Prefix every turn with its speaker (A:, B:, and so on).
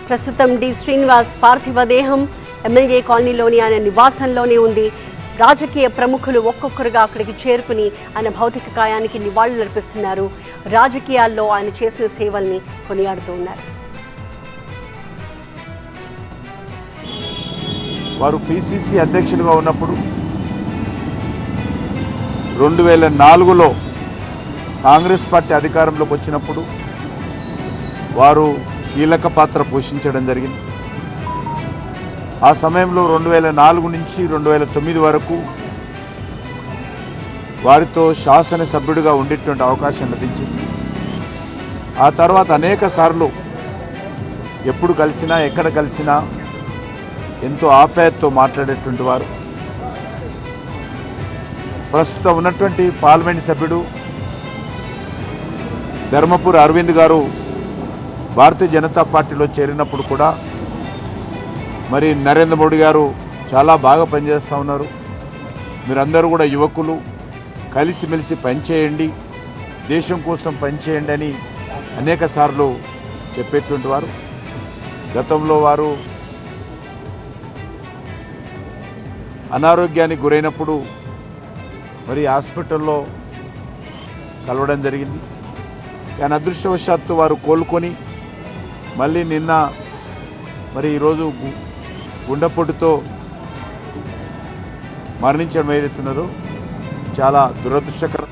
A: ప్రస్తుతం డి శ్రీనివాస్ పార్థివ దేహం ఎమ్మెల్యే కాలనీలోని ఆయన నివాసంలోనే ఉంది. రాజకీయ ప్రముఖులు ఒక్కొక్కరుగా అక్కడికి చేరుకుని ఆయన భౌతిక కాయానికి నివాళులర్పిస్తున్నారు. రాజకీయాల్లో ఆయన చేసిన సేవల్ని కొనియాడుతూ ఉన్నారు.
B: వారు పిసిసి అధ్యక్షుడిగా ఉన్నప్పుడు 2004లో కాంగ్రెస్ పార్టీ అధికారంలోకి వచ్చినప్పుడు వారు కీలక పాత్ర పోషించడం జరిగింది. ఆ సమయంలో 2004 నుంచి 2009 వరకు వారితో శాసనసభ్యుడిగా ఉండేటువంటి అవకాశం లభించింది. ఆ తర్వాత అనేక సార్లు ఎప్పుడు కలిసినా ఎక్కడ కలిసినా ఎంతో ఆప్యాయతతో మాట్లాడేటువంటి వారు. ప్రస్తుతం ఉన్నటువంటి పార్లమెంట్ సభ్యుడు ధర్మపురి అరవింద్ గారు భారతీయ జనతా పార్టీలో చేరినప్పుడు కూడా మరి నరేంద్ర మోడీ గారు చాలా బాగా పనిచేస్తూ ఉన్నారు, మీరందరూ కూడా యువకులు కలిసిమెలిసి పనిచేయండి, దేశం కోసం పనిచేయండి అని అనేక సార్లు చెప్పేటువంటి వారు. గతంలో వారు అనారోగ్యానికి గురైనప్పుడు మరి హాస్పిటల్లో కలవడం జరిగింది. కానీ అదృష్టవశాత్తు వారు కోలుకొని మళ్ళీ నిన్న మరి ఈరోజు గుండెపోటుతో మరణించడం ఏదైతున్నదో చాలా దురదృష్టకరం.